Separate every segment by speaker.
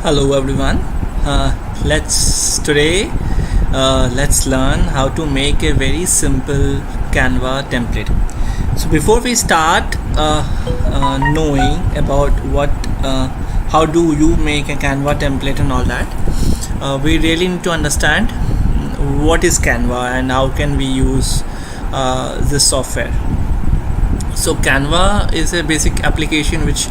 Speaker 1: Hello everyone. Let's learn how to make a very simple Canva template. So before we start knowing about how do you make a Canva template and all that, we really need to understand what is Canva and how can we use this software. So Canva is a basic application which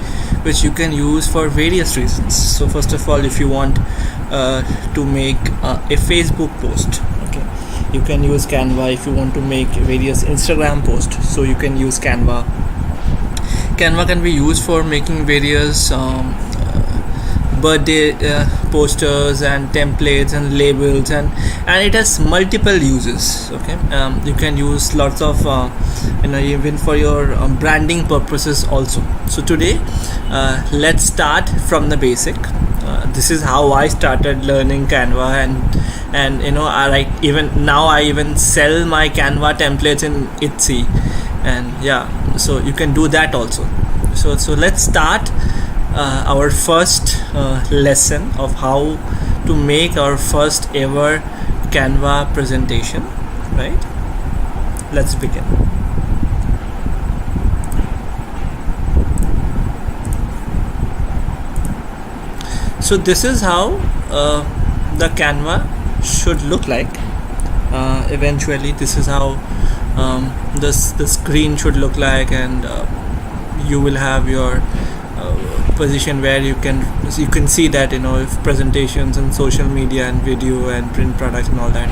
Speaker 1: you can use for various reasons. So first of all, if you want to make a Facebook post, okay, you can use Canva. If you want to make various Instagram posts, so you can use Canva. Canva can be used for making various birthday posters and templates and labels, and it has multiple uses. Okay, you can use lots of even for your branding purposes also. So today let's start from the basic. This is how I started learning Canva, and I even sell my Canva templates in Etsy, and so you can do that also. So let's start our first lesson of how to make our first ever Canva presentation, right? Let's begin. So this is how the Canva should look like. Eventually this is how the screen should look like, and you will have your position where you can see that if presentations and social media and video and print products and all that.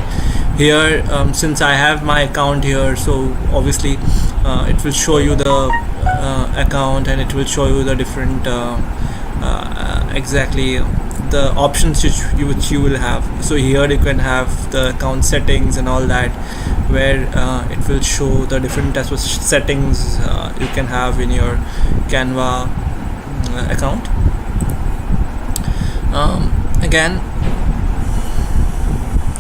Speaker 1: Here since I have my account here, so obviously it will show you the account, and it will show you the different exactly the options which you will have. So here you can have the account settings and all that, where it will show the different types of settings you can have in your Canva account. Again,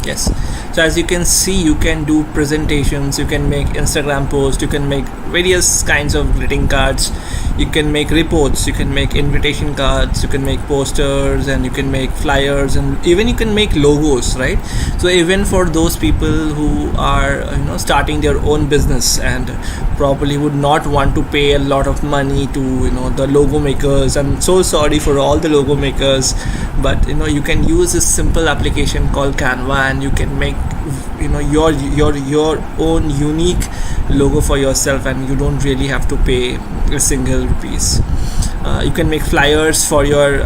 Speaker 1: yes, so as you can see, you can do presentations, you can make Instagram posts, you can make various kinds of greeting cards, you can make reports, you can make invitation cards, you can make posters, and you can make flyers, and even you can make logos, right? So even for those people who are starting their own business and probably would not want to pay a lot of money to the logo makers, I'm so sorry for all the logo makers, but you can use this simple application called Canva, and you can make your own unique logo for yourself, and you don't really have to pay a single rupees. You can make flyers for your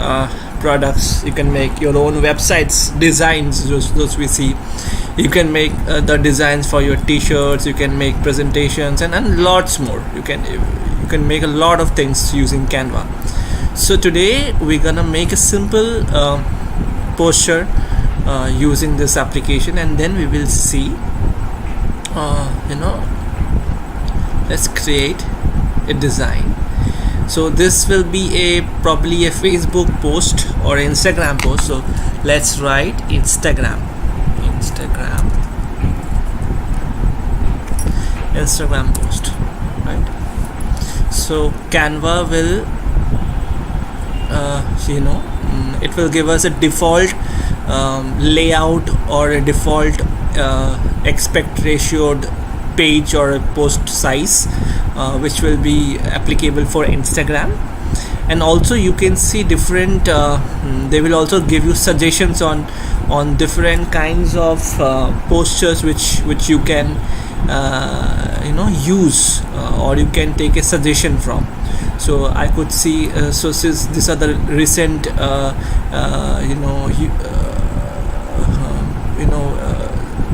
Speaker 1: products, you can make your own websites designs, those we see. You can make the designs for your t-shirts, you can make presentations, and lots more. You can make a lot of things using Canva. So today we're gonna make a simple poster using this application, and then we will see let's create a design. So this will be probably a Facebook post or Instagram post. So let's write Instagram post, right? So Canva will it will give us a default layout or a default aspect ratioed page or a post size, which will be applicable for Instagram. And also you can see different they will also give you suggestions on different kinds of postures which you can use, or you can take a suggestion from. So I could see so since these are the recent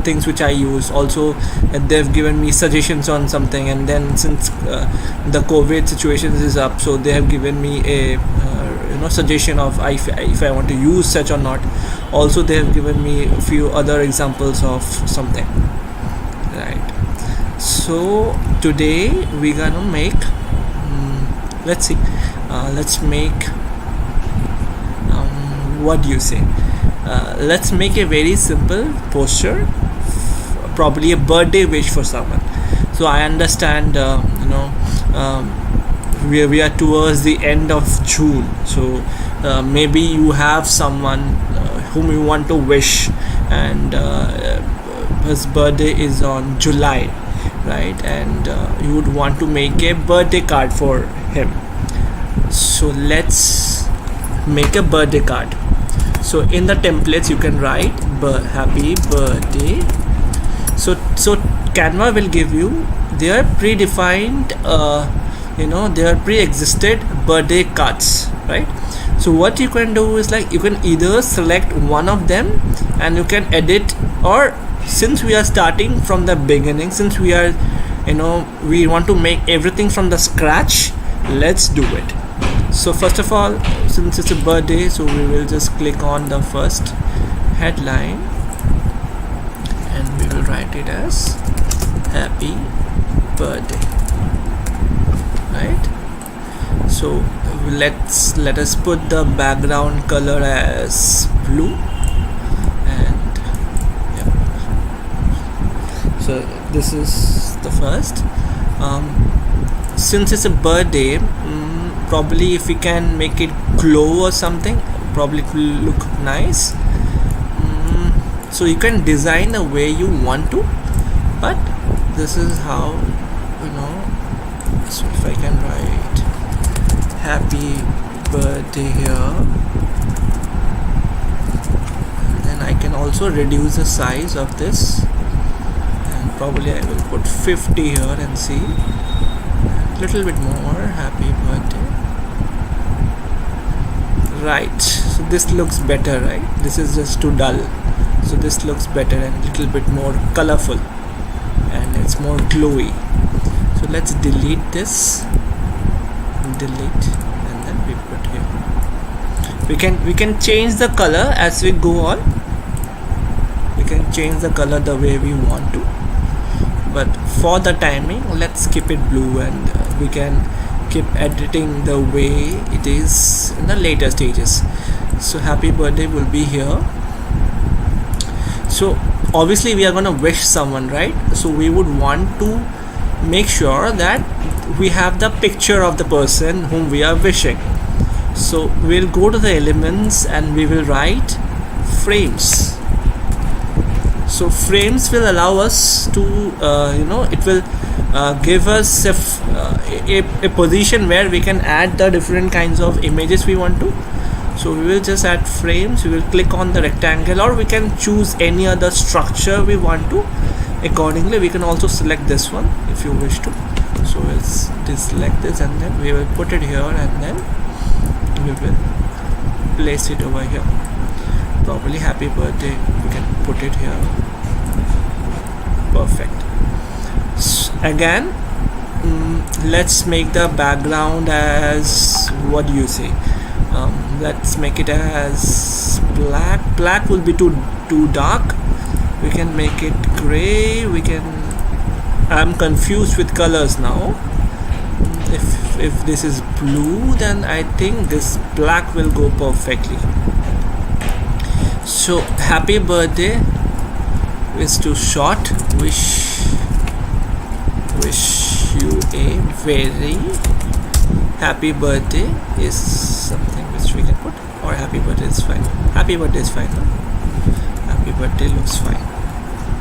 Speaker 1: things which I use. Also they've given me suggestions on something, and then since the COVID situations is up, so they have given me a suggestion of if I want to use such or not. Also they have given me a few other examples of something, right? So today we're gonna make let's make what do you say, let's make a very simple poster, probably a birthday wish for someone. So I understand we are towards the end of June, so maybe you have someone whom you want to wish, and his birthday is on July, right? And you would want to make a birthday card for him. So let's make a birthday card. So in the templates you can write happy birthday. So Canva will give you their predefined their pre-existed birthday cards, right? So what you can do is, like, you can either select one of them and you can edit, or since we are starting from the beginning, since we are we want to make everything from the scratch, let's do it. So first of all, since it's a birthday, so we will just click on the first headline and we will write it as happy birthday, right? So let us put the background color as blue, and yeah. So this is the first. Since it's a birthday, probably if we can make it glow or something, probably it will look nice. So you can design the way you want to, but this is how, so if I can write happy birthday here, then I can also reduce the size of this, and probably I will put 50 here and see a little bit more. Happy birthday, right? So this looks better, right? This is just too dull, so this looks better and a little bit more colorful, and it's more glowy. So let's delete this, delete, and then we put here. We can change the color as we go on. We can change the color the way we want to, but for the timing, let's keep it blue, and we can keep editing the way it is in the later stages. So happy birthday will be here. So obviously we are going to wish someone, right? So we would want to make sure that we have the picture of the person whom we are wishing. So we'll go to the elements and we will write frames. So frames will allow us to it will give us a position where we can add the different kinds of images we want to. So we will just add frames. We will click on the rectangle, or we can choose any other structure we want to. Accordingly, we can also select this one if you wish to. So we'll deselect this, and then we will put it here, and then we will place it over here. Probably happy birthday, we can put it here. Perfect. Again, let's make the background as, what do you say? Let's make it as black will be too dark. We can make it gray. I'm confused with colors now. If this is blue, then I think this black will go perfectly. So happy birthday is too short. Wish you a very happy birthday is something which we can put, or happy birthday is fine. Happy birthday is fine. Happy birthday looks fine.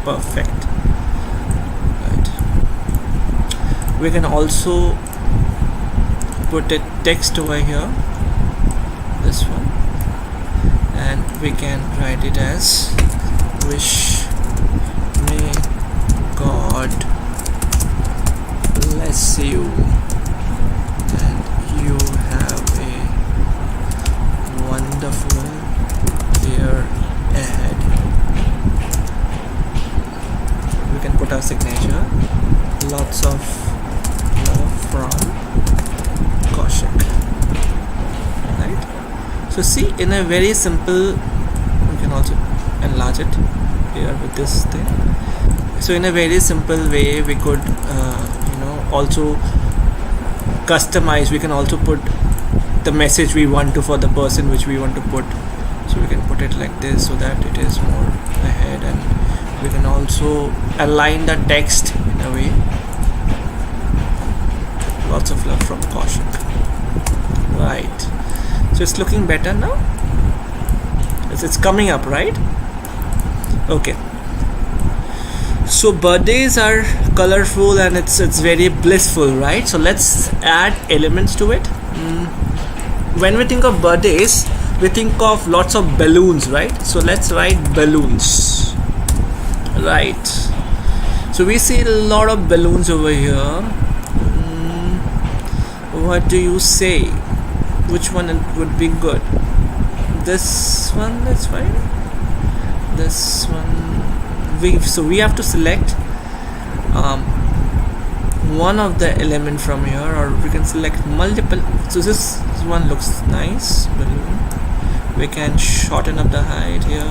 Speaker 1: Perfect. Right. We can also put a text over here, this one, and we can write it as wish may God bless you and you have a wonderful year ahead. We can put our signature. Lots of love from Kaushik. Right? So see, in a very simple, we can also enlarge it here with this thing. So in a very simple way, we could also customize. We can also put the message we want to for the person which we want to put. So we can put it like this so that it is more ahead, and we can also align the text in a way. Lots of love from Kaushik. Right. So it's looking better now. It's coming up, right? Okay. So birthdays are colorful and it's very blissful, right? So let's add elements to it. When we think of birthdays, we think of lots of balloons, right? So let's write balloons, right? So we see a lot of balloons over here. What do you say? Which one would be good? This one, that's fine. This one, we have to select one of the element from here, or we can select multiple. So this one looks nice, balloon. We can shorten up the height here,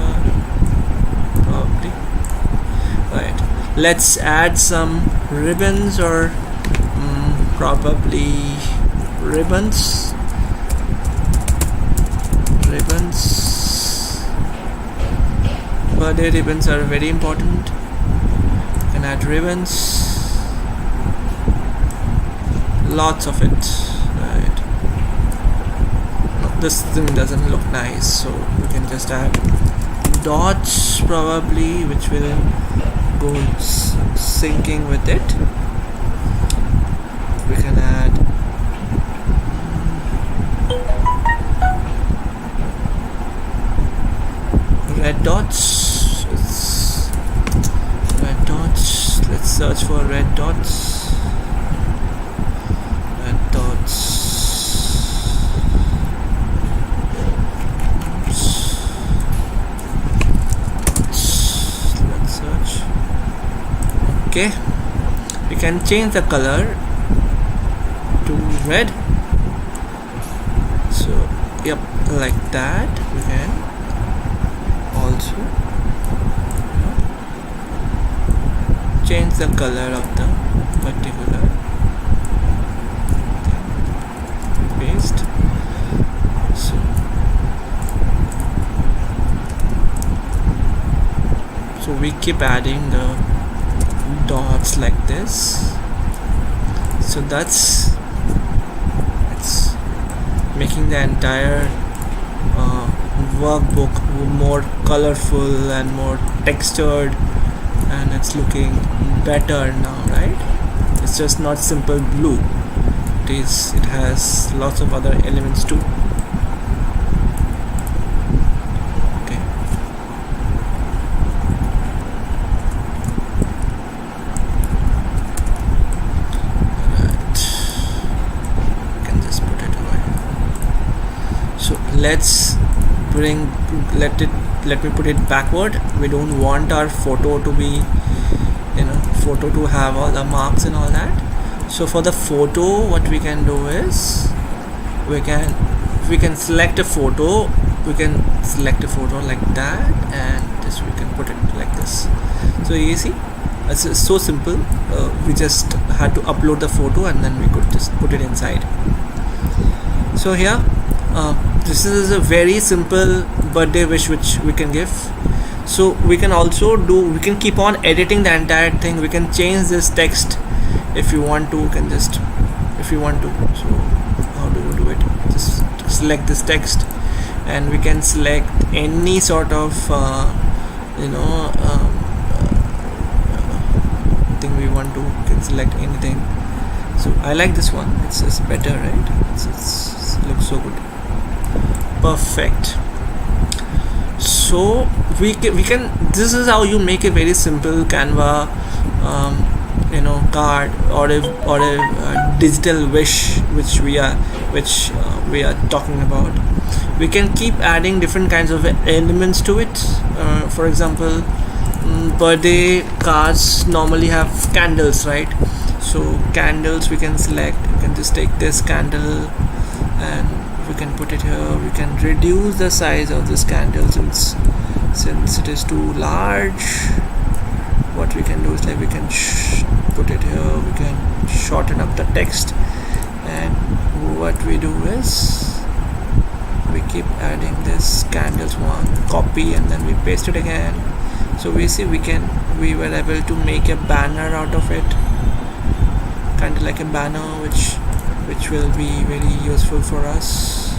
Speaker 1: probably. Right. Let's add some ribbons, or probably ribbons. Birthday ribbons are very important. You can add ribbons, lots of it, right? This thing doesn't look nice, so we can just add dots probably, which will go syncing with it. We can add red dots. Red dots. Let's search for red dots. Red dots. Let's search. Okay. We can change the color to red. So, yep, like that. We can also change the color of the particular thing. Paste. So we keep adding the dots like this. So it's making the entire workbook more colorful and more textured, and it's looking better now, right? It's just not simple blue. It has lots of other elements too. Okay. Right. You can just put it away. So let's let me put it backward. We don't want our photo to be, to have all the marks and all that. So for the photo, what we can do is we can select a photo. We can select a photo like that, and we can put it like this. So you see, it's so simple. We just had to upload the photo and then we could just put it inside. So here, this is a very simple birthday wish which we can give. So we can also we can keep on editing the entire thing. We can change this text if you want to. So how do you do it? Just select this text, and we can select any sort of thing we want to. We can select anything. So I like this one. It's better, right? It looks so good. Perfect. So we can this is how you make a very simple Canva card or a digital wish which we are talking about. We can keep adding different kinds of elements to it. For example, birthday cards normally have candles, right? So candles we can select. We can just take this candle and we can put it here. We can reduce the size of this candle since it is too large. What we can do is we can put it here. We can shorten up the text, and what we do is we keep adding this candles one, copy, and then we paste it again. So we see we were able to make a banner out of it, kind of like a banner which will be very useful for us.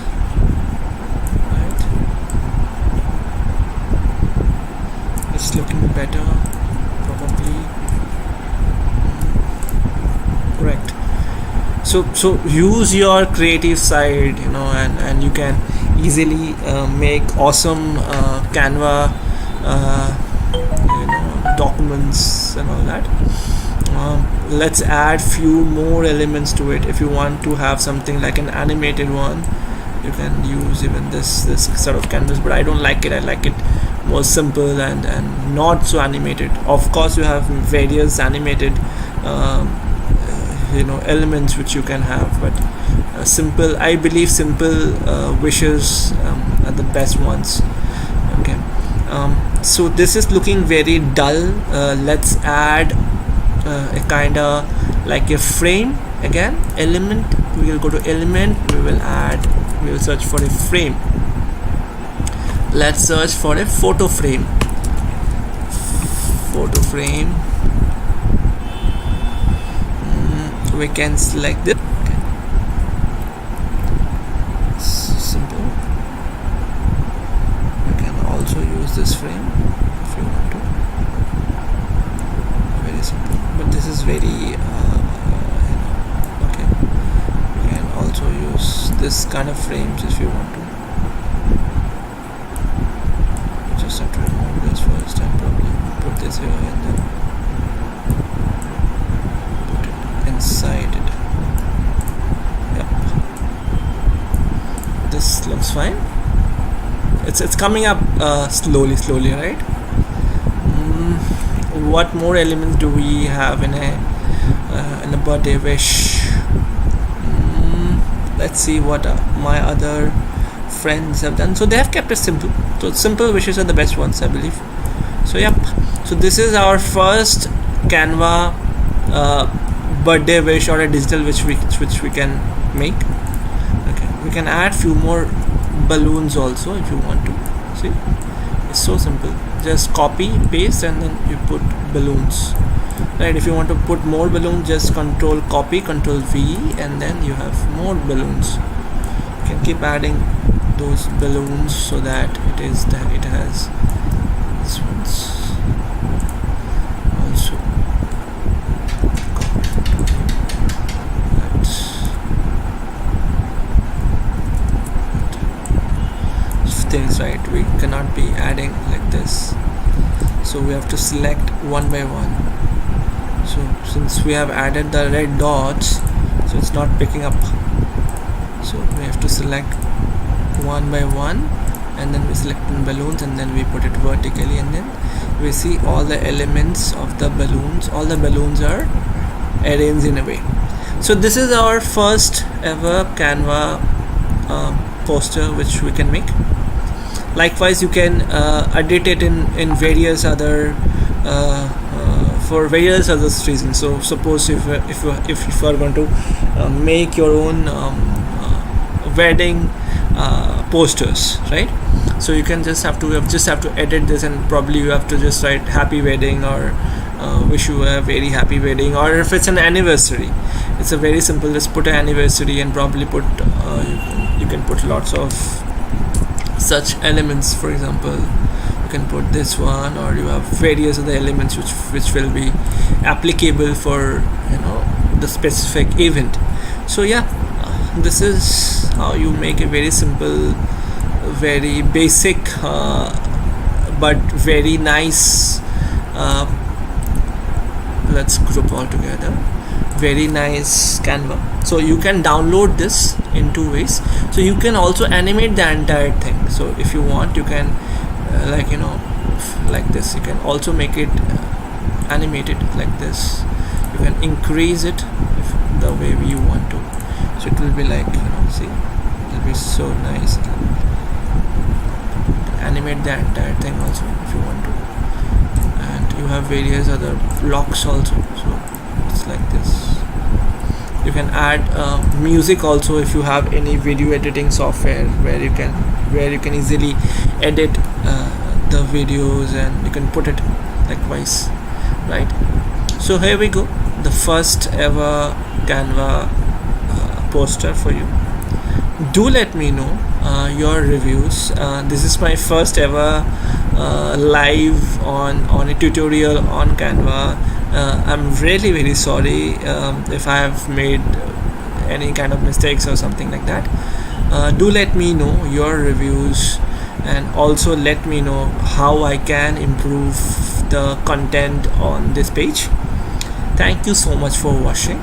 Speaker 1: it's looking better probably. Correct. So use your creative side, and you can easily make awesome Canva documents and all that. Let's add few more elements to it. If you want to have something like an animated one, you can use even this sort of canvas, but I don't like it. I like it more simple and not so animated. Of course, you have various animated elements which you can have, but simple, I believe simple wishes are the best ones. Okay. So this is looking very dull. Let's add a kind of like a frame. Again, element, we will go to element, we will search for a frame. Let's search for a photo frame. We can select this. Okay. Simple. You can also use this frame if you want to. Very simple, but this is very okay. You can also use this kind of frames if you want to. You just have to remove this first and probably put this here and then put it inside it. Yep. This looks fine. It's coming up slowly, right? What more elements do we have in a birthday wish? Let's see what my other friends have done. So they have kept it simple. So simple wishes are the best ones, I believe. So yep. So this is our first Canva birthday wish or a digital wish which we can make. Okay. We can add few more balloons also if you want to. See, it's so simple. Just copy, paste, and then you put balloons. Right, if you want to put more balloons, just control copy, control V, and then you have more balloons. You can keep adding those balloons so that it has this ones also. Things, right, we cannot be adding like this, so we have to select one by one. So since we have added the red dots, so it's not picking up, so we have to select one by one, and then we select balloons, and then we put it vertically, and then we see all the elements of the balloons. All the balloons are arranged in a way. So this is our first ever Canva poster which we can make. Likewise, you can edit it in various other for various other reasons. So suppose if you are going to make your own wedding posters, right? So you can just have to edit this, and probably you have to just write happy wedding or wish you a very happy wedding, or if it's an anniversary, it's a very simple. Just put an anniversary and probably put you can put lots of such elements. For example, you can put this one, or you have various other elements which will be applicable for the specific event. So yeah, this is how you make a very simple, very basic but very nice, let's group all together, very nice Canva. So you can download this in two ways. So you can also animate the entire thing. So if you want, you can like this. You can also make it animated like this. You can increase it the way you want to. So it will be like, see, it will be so nice. Animate the entire thing also if you want to. And you have various other blocks also. So it's like this. You can add music also if you have any video editing software where you can easily edit the videos, and you can put it likewise, right? So here we go, the first ever Canva poster for you. Do let me know your reviews. This is my first ever live on a tutorial on Canva. I'm really very sorry if I have made any kind of mistakes or something like that. Do let me know your reviews, and also let me know how I can improve the content on this page. Thank you so much for watching.